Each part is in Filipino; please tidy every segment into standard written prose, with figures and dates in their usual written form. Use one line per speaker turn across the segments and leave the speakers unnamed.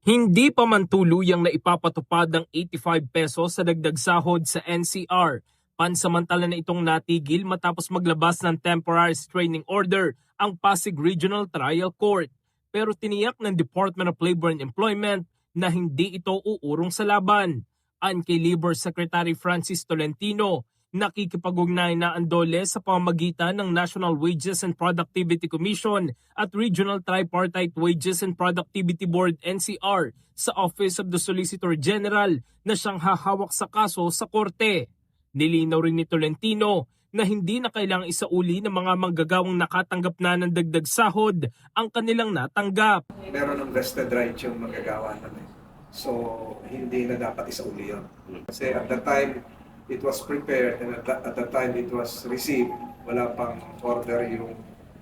Hindi pa man tuluyang na ipapatupad ang 85 pesos sa dagdag sahod sa NCR. Pansamantala na itong natigil matapos maglabas ng temporary restraining order ang Pasig Regional Trial Court. Pero tiniyak ng Department of Labor and Employment na hindi ito uurong sa laban. Ayon kay Labor Secretary Francis Tolentino, nakikipag-ugnay na ang DOLE sa pamamagitan ng National Wages and Productivity Commission at Regional Tripartite Wages and Productivity Board NCR sa Office of the Solicitor General na siyang hahawak sa kaso sa korte. Nilinaw rin ni Tolentino na hindi na kailangang isauli ng mga manggagawang nakatanggap na ng dagdag sahod ang kanilang natanggap.
Meron ng vested right yung manggagawa namin. So, hindi na dapat isauli yun. Kasi at the time it was prepared and at the time it was received, wala pang order yung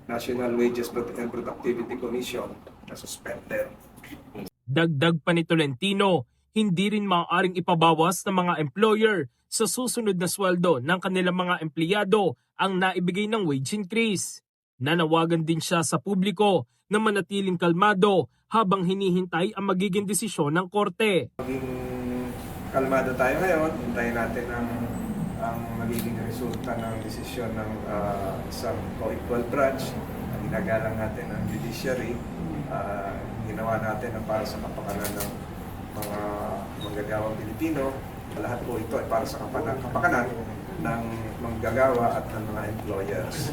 National Wages and Productivity Commission na suspended.
Dagdag pa ni Tolentino, hindi rin maaaring ipabawas ng mga employer sa susunod na sweldo ng kanilang mga empleyado ang naibigay ng wage increase. Nanawagan din siya sa publiko na manatiling kalmado habang hinihintay ang magiging desisyon ng korte.
Maging kalmado tayo ngayon, hintayin natin ang magiging resulta ng desisyon ng isang co-equal branch. Ginagalang natin ang judiciary, ginawa natin ang para sa kapakanan ng mga manggagawang Pilipino. Lahat po ito ay para sa kapakanan ng manggagawa at ng mga employers.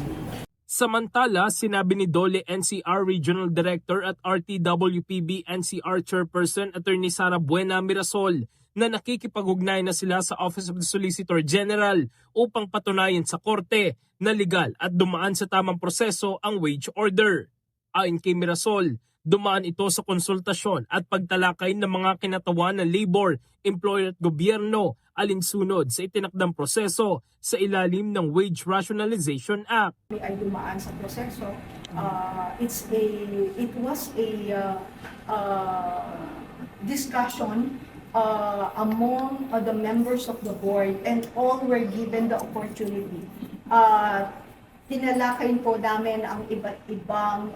Samantala, sinabi ni DOLE NCR Regional Director at RTWPB NCR Chairperson Attorney Sara Buena Mirasol na nakikipag-ugnay na sila sa Office of the Solicitor General upang patunayan sa korte na legal at dumaan sa tamang proseso ang wage order. Ayon kay Mirasol, dumaan ito sa konsultasyon at pagtalakay ng mga kinatawan ng labor, employer at gobyerno alinsunod sa itinakdang proseso sa ilalim ng Wage Rationalization Act.
Ay dumaan sa proseso. It was a discussion among the members of the board, and all were given the opportunity. Tinalakay po namin ang iba't ibang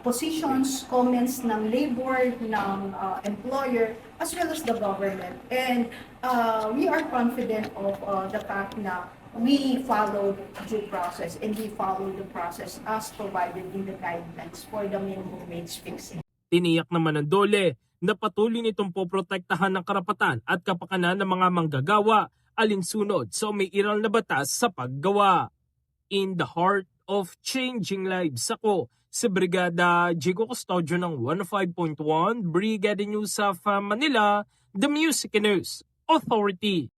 positions, comments ng labor, ng employer, as well as the government. And we are confident of the fact na we followed due process and we followed the process as provided in the guidelines for the minimum wage fixing.
Tiniyak naman ng DOLE na patuloy nitong poprotektahan ng karapatan at kapakanan ng mga manggagawa alinsunod sa umiiral na batas sa paggawa. In the heart of changing lives, ako si Brigada Jigo Custodio ng 105.1 Brigada News of Manila, The Music News Authority.